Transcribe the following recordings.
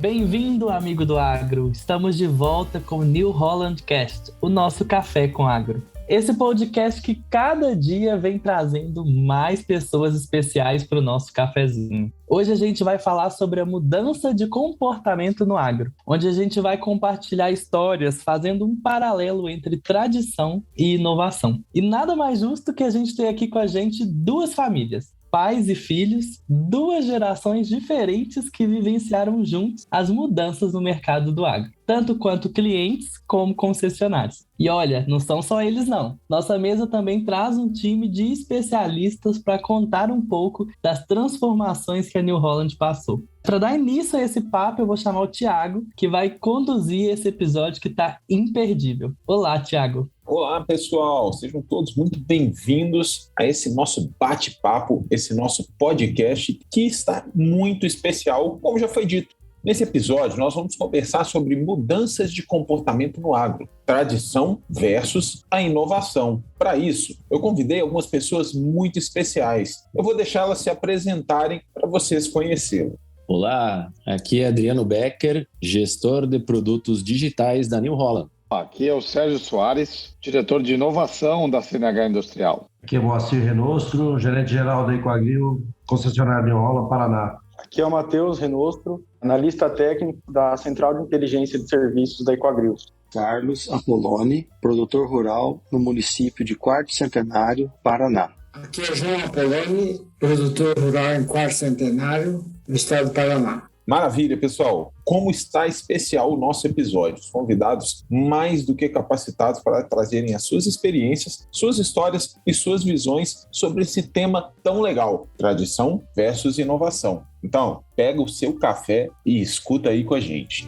Bem-vindo, amigo do agro! Estamos de volta com o New Holland Cast, o nosso café com agro. Esse podcast que cada dia vem trazendo mais pessoas especiais para o nosso cafezinho. Hoje a gente vai falar sobre a mudança de comportamento no agro, onde a gente vai compartilhar histórias fazendo um paralelo entre tradição e inovação. E nada mais justo que a gente ter aqui com a gente duas famílias. Pais e filhos, duas gerações diferentes que vivenciaram juntos as mudanças no mercado do agro, tanto quanto clientes como concessionários. E olha, não são só eles não. Nossa mesa também traz um time de especialistas para contar um pouco das transformações que a New Holland passou. Para dar início a esse papo, eu vou chamar o Thiago, que vai conduzir esse episódio que está imperdível. Olá, Thiago. Olá, pessoal! Sejam todos muito bem-vindos a esse nosso bate-papo, esse nosso podcast que está muito especial, como já foi dito. Nesse episódio, nós vamos conversar sobre mudanças de comportamento no agro, tradição versus a inovação. Para isso, eu convidei algumas pessoas muito especiais. Eu vou deixá-las se apresentarem para vocês conhecê-las. Olá, aqui é Adriano Becker, gestor de produtos digitais da New Holland. Aqui é o Sérgio Soares, diretor de inovação da CNH Industrial. Aqui é o Moacir Renostro, gerente-geral da Ecoagril, concessionária New Holland, Paraná. Aqui é o Matheus Renostro, analista técnico da Central de Inteligência de Serviços da Ecoagril. Carlos Apoloni, produtor rural no município de Quarto Centenário, Paraná. Aqui é João Apoloni, produtor rural em Quarto Centenário, no estado do Paraná. Maravilha, pessoal! Como está especial o nosso episódio. Os convidados mais do que capacitados para trazerem as suas experiências, suas histórias e suas visões sobre esse tema tão legal, tradição versus inovação. Então, pega o seu café e escuta aí com a gente.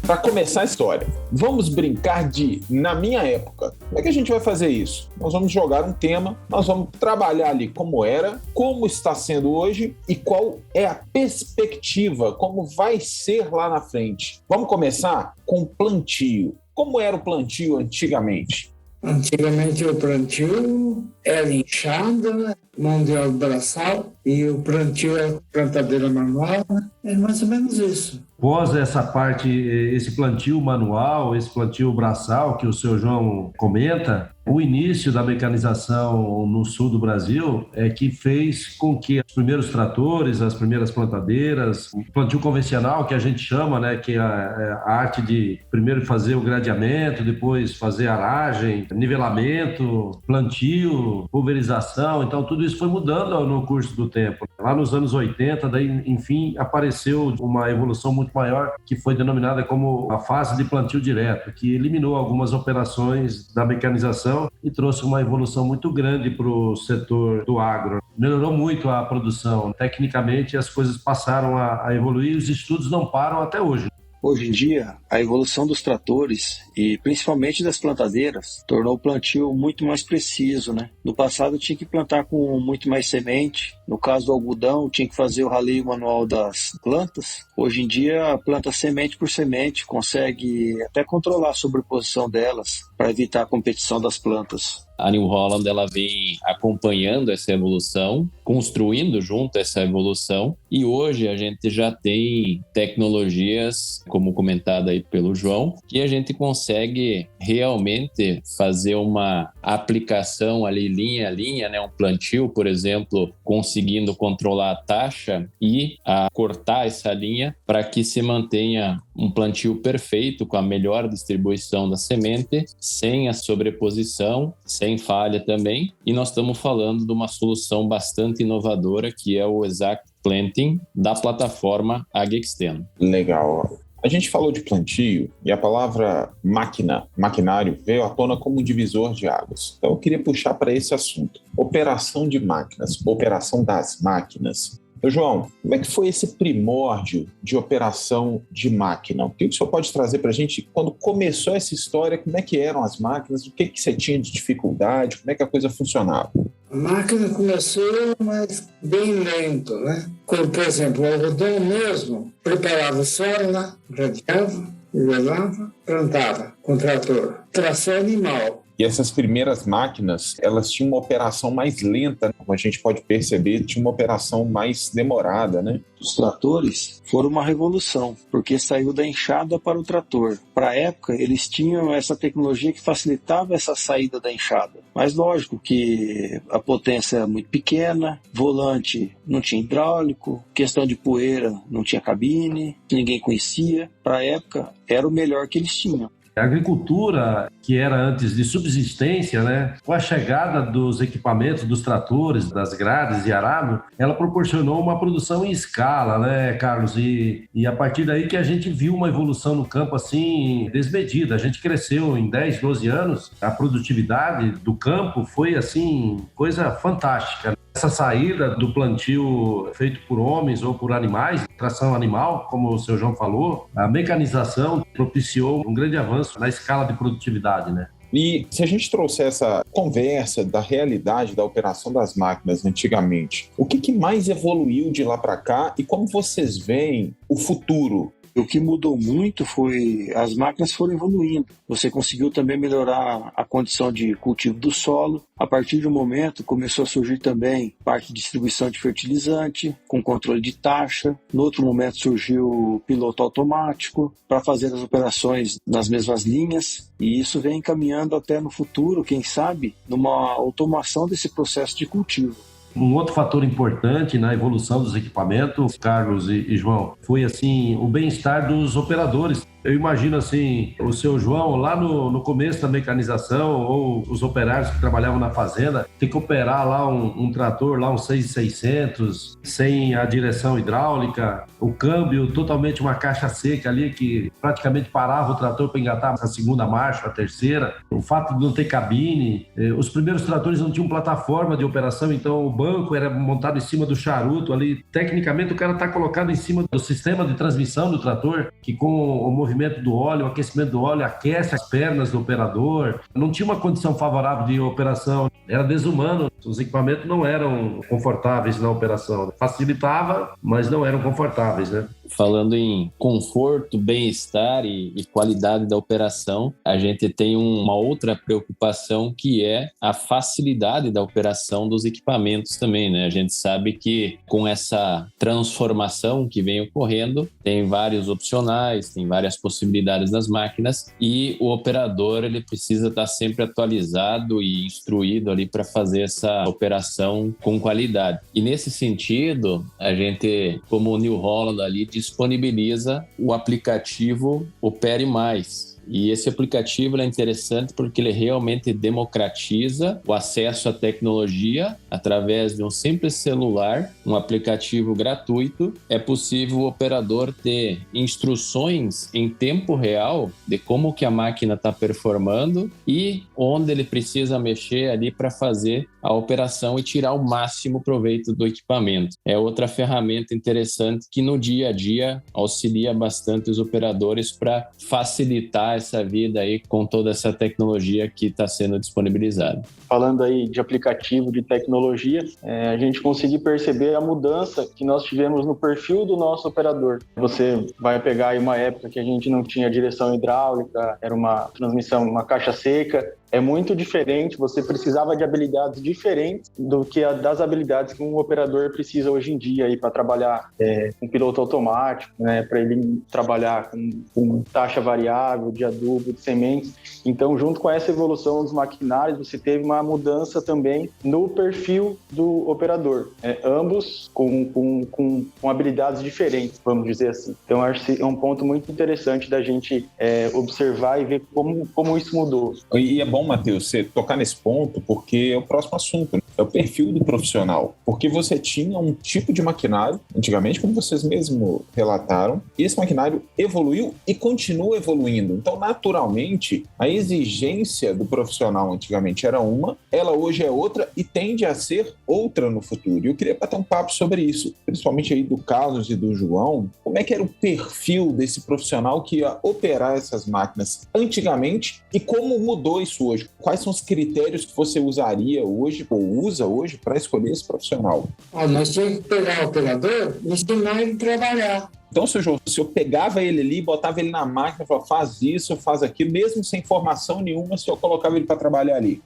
Para começar a história, vamos brincar de na minha época. Como é que a gente vai fazer isso? Nós vamos jogar um tema, nós vamos trabalhar ali como era, como está sendo hoje e qual é a perspectiva, como vai ser lá na frente. Vamos começar com o plantio. Como era o plantio antigamente? Antigamente o plantio era enxada, mão de obra braçal, e o plantio era plantadeira manual. É mais ou menos isso. Após essa parte, esse plantio manual, esse plantio braçal que o seu João comenta, o início da mecanização no sul do Brasil é que fez com que os primeiros tratores, as primeiras plantadeiras, o plantio convencional, que a gente chama, né, que é a arte de primeiro fazer o gradeamento, depois fazer aragem, nivelamento, plantio, pulverização, então tudo isso foi mudando no curso do tempo. Lá nos anos 80, daí, enfim, apareceu uma evolução muito maior, que foi denominada como a fase de plantio direto, que eliminou algumas operações da mecanização e trouxe uma evolução muito grande para o setor do agro. Melhorou muito a produção. Tecnicamente, as coisas passaram a evoluir e os estudos não param até hoje. Hoje em dia, a evolução dos tratores e principalmente das plantadeiras tornou o plantio muito mais preciso, né? No passado tinha que plantar com muito mais semente. No caso do algodão, tinha que fazer o raleio manual das plantas. Hoje em dia, planta semente por semente, consegue até controlar a sobreposição delas para evitar a competição das plantas. A New Holland ela vem acompanhando essa evolução, construindo junto essa evolução, e hoje a gente já tem tecnologias, como comentado aí pelo João, que a gente consegue realmente fazer uma aplicação ali linha a linha, né? Um plantio, por exemplo, conseguindo controlar a taxa e cortar essa linha para que se mantenha um plantio perfeito com a melhor distribuição da semente, sem a sobreposição, sem falha também. E nós estamos falando de uma solução bastante inovadora, que é o Exact Planting da plataforma AgXtend. Legal. A gente falou de plantio e a palavra maquinário, veio à tona como um divisor de águas. Então eu queria puxar para esse assunto. Operação de máquinas, operação das máquinas. João, como é que foi esse primórdio de operação de máquina? O que o senhor pode trazer para a gente quando começou essa história? Como é que eram as máquinas? O que você tinha de dificuldade? Como é que a coisa funcionava? A máquina começou, mas bem lento, né? Como, por exemplo, o algodão mesmo, preparava o solo, né? Gradeava, nivelava, plantava com trator. Tração animal. E essas primeiras máquinas, elas tinham uma operação mais lenta, como a gente pode perceber, tinha uma operação mais demorada, né? Os tratores foram uma revolução, porque saiu da enxada para o trator. Para a época, eles tinham essa tecnologia que facilitava essa saída da enxada. Mas lógico que a potência era muito pequena, volante não tinha hidráulico, questão de poeira não tinha cabine, ninguém conhecia. Para a época, era o melhor que eles tinham. A agricultura, que era antes de subsistência, né, com a chegada dos equipamentos, dos tratores, das grades e arado, ela proporcionou uma produção em escala, né, Carlos? E a partir daí que a gente viu uma evolução no campo assim desmedida. A gente cresceu em 10, 12 anos, a produtividade do campo foi assim coisa fantástica. Essa saída do plantio feito por homens ou por animais, tração animal, como o seu João falou, a mecanização propiciou um grande avanço na escala de produtividade, né? E se a gente trouxer essa conversa da realidade da operação das máquinas antigamente, o que mais evoluiu de lá para cá e como vocês veem o futuro? O que mudou muito foi as máquinas foram evoluindo. Você conseguiu também melhorar a condição de cultivo do solo. A partir de um momento começou a surgir também parte de distribuição de fertilizante, com controle de taxa. No outro momento surgiu o piloto automático para fazer as operações nas mesmas linhas. E isso vem encaminhando até no futuro, quem sabe, numa automação desse processo de cultivo. Um outro fator importante na evolução dos equipamentos, Carlos e João, foi assim o bem-estar dos operadores. Eu imagino assim, o seu João lá no começo da mecanização ou os operários que trabalhavam na fazenda, tem que operar lá um trator, lá um 6600, sem a direção hidráulica, o câmbio totalmente uma caixa seca ali que praticamente parava o trator para engatar a segunda marcha, a terceira. O fato de não ter cabine, os primeiros tratores não tinham plataforma de operação, então o banco era montado em cima do charuto ali. Tecnicamente o cara está colocado em cima do sistema de transmissão do trator, que com o movimento do óleo, o aquecimento do óleo aquece as pernas do operador. Não tinha uma condição favorável de operação, era desumano. Os equipamentos não eram confortáveis na operação. Facilitava, mas não eram confortáveis, né? Falando em conforto, bem-estar e qualidade da operação, a gente tem uma outra preocupação que é a facilidade da operação dos equipamentos também, né? A gente sabe que com essa transformação que vem ocorrendo, tem vários opcionais, tem várias possibilidades nas máquinas e o operador ele precisa estar sempre atualizado e instruído ali para fazer essa operação com qualidade. E nesse sentido, a gente, como o New Holland ali, disponibiliza o aplicativo Opere Mais. E esse aplicativo é interessante porque ele realmente democratiza o acesso à tecnologia através de um simples celular, um aplicativo gratuito. É possível o operador ter instruções em tempo real de como que a máquina está performando e onde ele precisa mexer ali para fazer a operação e tirar o máximo proveito do equipamento. É outra ferramenta interessante que no dia a dia auxilia bastante os operadores para facilitar essa vida aí com toda essa tecnologia que está sendo disponibilizada. Falando aí de aplicativo, de tecnologia, a gente conseguiu perceber a mudança que nós tivemos no perfil do nosso operador. Você vai pegar aí uma época que a gente não tinha direção hidráulica, era uma transmissão, uma caixa seca. É muito diferente, você precisava de habilidades diferentes do que das habilidades que um operador precisa hoje em dia aí para trabalhar com piloto automático, né, para ele trabalhar com taxa variável de adubo, de sementes. Então, junto com essa evolução dos maquinários, você teve uma mudança também no perfil do operador, ambos com habilidades diferentes, vamos dizer assim. Então, acho que é um ponto muito interessante da gente observar e ver como isso mudou. E é bom, Matheus, você tocar nesse ponto, porque é o próximo assunto, né? É o perfil do profissional. Porque você tinha um tipo de maquinário, antigamente, como vocês mesmos relataram, e esse maquinário evoluiu e continua evoluindo. Então, naturalmente, a exigência do profissional antigamente era uma, ela hoje é outra e tende a ser outra no futuro. E eu queria bater um papo sobre isso, principalmente aí do Carlos e do João. Como é que era o perfil desse profissional que ia operar essas máquinas antigamente e como mudou isso hoje? Quais são os critérios que você usaria hoje ou usa hoje para escolher esse profissional? Nós tínhamos que pegar o operador e ensinar ele a trabalhar. Então, seu João, se eu pegava ele ali, botava ele na máquina, falava, faz isso, faz aquilo, mesmo sem informação nenhuma, se eu colocava ele para trabalhar ali.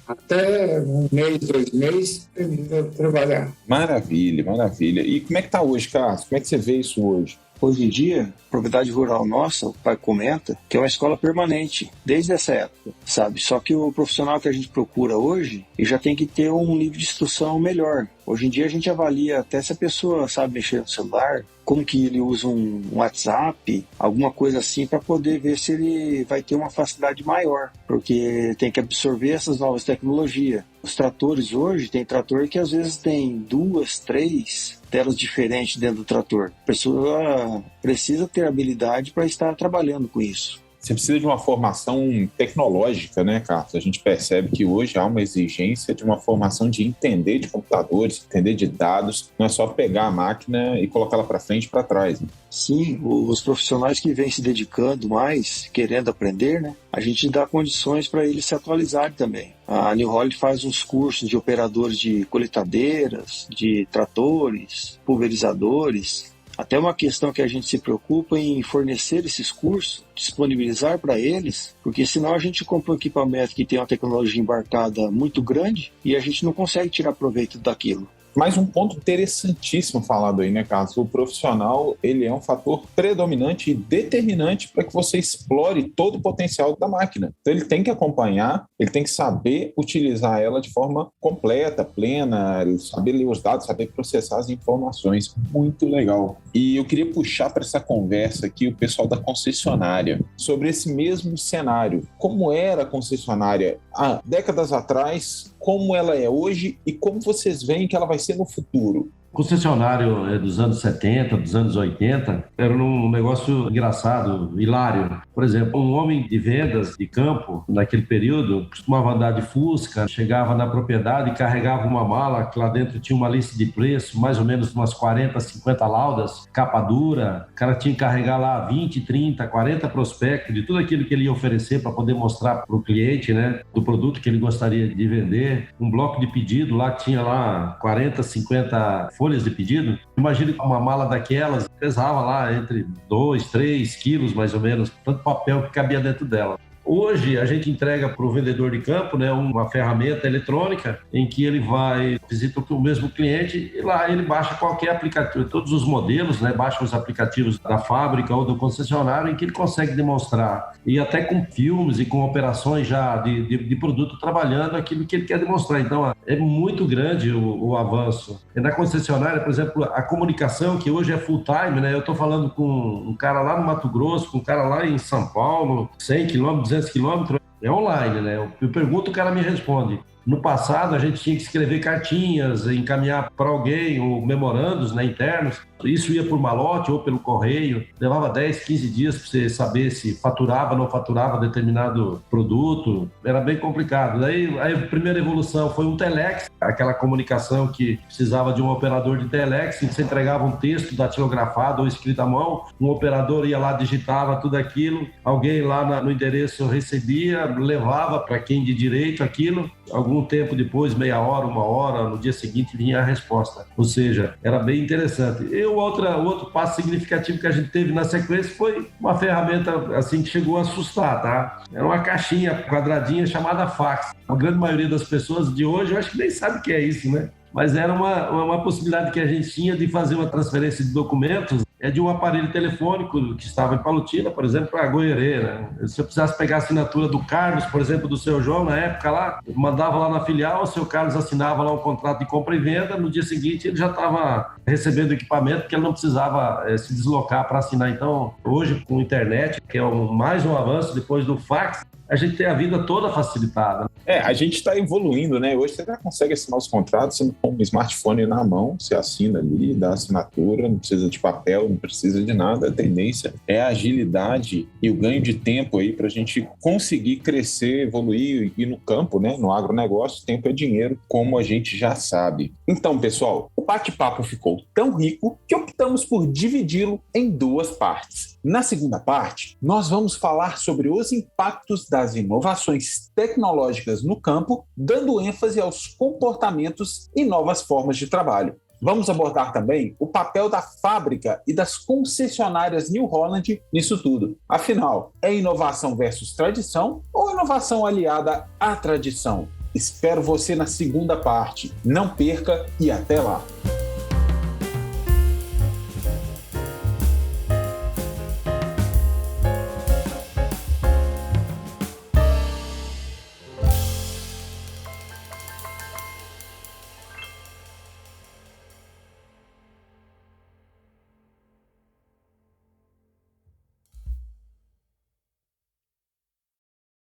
Até 1 mês, 2 meses, ele deve trabalhar. Maravilha, maravilha. E como é que tá hoje, Carlos? Como é que você vê isso hoje? Hoje em dia, a propriedade rural nossa, o pai comenta, que é uma escola permanente, desde essa época, sabe? Só que o profissional que a gente procura hoje, ele já tem que ter um nível de instrução melhor. Hoje em dia a gente avalia até se a pessoa sabe mexer no celular, como que ele usa um WhatsApp, alguma coisa assim, para poder ver se ele vai ter uma facilidade maior, porque tem que absorver essas novas tecnologias. Os tratores hoje, tem trator que às vezes tem 2, 3 telas diferentes dentro do trator. A pessoa precisa ter habilidade para estar trabalhando com isso. Você precisa de uma formação tecnológica, né, Carlos? A gente percebe que hoje há uma exigência de uma formação de entender de computadores, entender de dados, não é só pegar a máquina e colocá-la para frente e para trás. Né? Sim, os profissionais que vêm se dedicando mais, querendo aprender, né, a gente dá condições para eles se atualizarem também. A New Holland faz uns cursos de operadores de coletadeiras, de tratores, pulverizadores. Até uma questão que a gente se preocupa em fornecer esses cursos, disponibilizar para eles, porque senão a gente compra um equipamento que tem uma tecnologia embarcada muito grande e a gente não consegue tirar proveito daquilo. Mais um ponto interessantíssimo falado aí, né, Carlos? O profissional, ele é um fator predominante e determinante para que você explore todo o potencial da máquina. Então, ele tem que acompanhar, ele tem que saber utilizar ela de forma completa, plena, saber ler os dados, saber processar as informações. Muito legal. E eu queria puxar para essa conversa aqui o pessoal da concessionária, sobre esse mesmo cenário. Como era a concessionária há décadas atrás, como ela é hoje e como vocês veem que ela vai ser no futuro? Concessionário dos anos 70, dos anos 80, era um negócio engraçado, hilário. Por exemplo, um homem de vendas de campo, naquele período, costumava andar de Fusca, chegava na propriedade e carregava uma mala, que lá dentro tinha uma lista de preço, mais ou menos umas 40, 50 laudas, capa dura. O cara tinha que carregar lá 20, 30, 40 prospectos de tudo aquilo que ele ia oferecer para poder mostrar para o cliente, né, do produto que ele gostaria de vender. Um bloco de pedido lá que tinha lá 40, 50 folhas de pedido. Imagine uma mala daquelas, pesava lá entre 2, 3 quilos mais ou menos, tanto papel que cabia dentro dela. Hoje, a gente entrega para o vendedor de campo, né, uma ferramenta eletrônica em que ele vai, visita o mesmo cliente e lá ele baixa qualquer aplicativo, todos os modelos, né, baixa os aplicativos da fábrica ou do concessionário em que ele consegue demonstrar, e até com filmes e com operações já de produto trabalhando aquilo que ele quer demonstrar. Então, é muito grande o avanço. E na concessionária, por exemplo, a comunicação, que hoje é full time, né, eu estou falando com um cara lá no Mato Grosso, com um cara lá em São Paulo, 100 quilômetros, 200 quilômetros, é online, né? Eu pergunto, o cara me responde. No passado, a gente tinha que escrever cartinhas, encaminhar para alguém, ou memorandos, né, internos. Isso ia por malote ou pelo correio. Levava 10, 15 dias para você saber se faturava ou não faturava determinado produto. Era bem complicado. Daí, a primeira evolução foi um telex, aquela comunicação que precisava de um operador de telex, em que você entregava um texto datilografado ou escrito à mão. Um operador ia lá, digitava tudo aquilo. Alguém lá no endereço recebia, levava para quem de direito aquilo. Algum tempo depois, meia hora, 1 hora, no dia seguinte vinha a resposta. Ou seja, era bem interessante. E o outro passo significativo que a gente teve na sequência foi uma ferramenta assim que chegou a assustar, tá? Era uma caixinha quadradinha chamada fax. A grande maioria das pessoas de hoje, eu acho que nem sabe o que é isso, né? Mas era uma possibilidade que a gente tinha de fazer uma transferência de documentos de um aparelho telefônico que estava em Palotina, por exemplo, para Goierê, né? Se eu precisasse pegar a assinatura do Carlos, por exemplo, do seu João, na época lá, mandava lá na filial, o seu Carlos assinava lá um contrato de compra e venda, no dia seguinte ele já estava recebendo equipamento porque ele não precisava se deslocar para assinar. Então, hoje, com a internet, que é mais um avanço depois do fax, a gente tem a vida toda facilitada. A gente está evoluindo, né? Hoje você já consegue assinar os contratos, você não põe um smartphone na mão, você assina ali, dá assinatura, não precisa de papel, não precisa de nada. A tendência é a agilidade e o ganho de tempo aí para a gente conseguir crescer, evoluir e no campo, né? No agronegócio, tempo é dinheiro, como a gente já sabe. Então, pessoal, o bate-papo ficou tão rico que optamos por dividi-lo em 2 partes. Na segunda parte, nós vamos falar sobre os impactos da das inovações tecnológicas no campo, dando ênfase aos comportamentos e novas formas de trabalho. Vamos abordar também o papel da fábrica e das concessionárias New Holland nisso tudo. Afinal, é inovação versus tradição ou inovação aliada à tradição? Espero você na segunda parte. Não perca e até lá!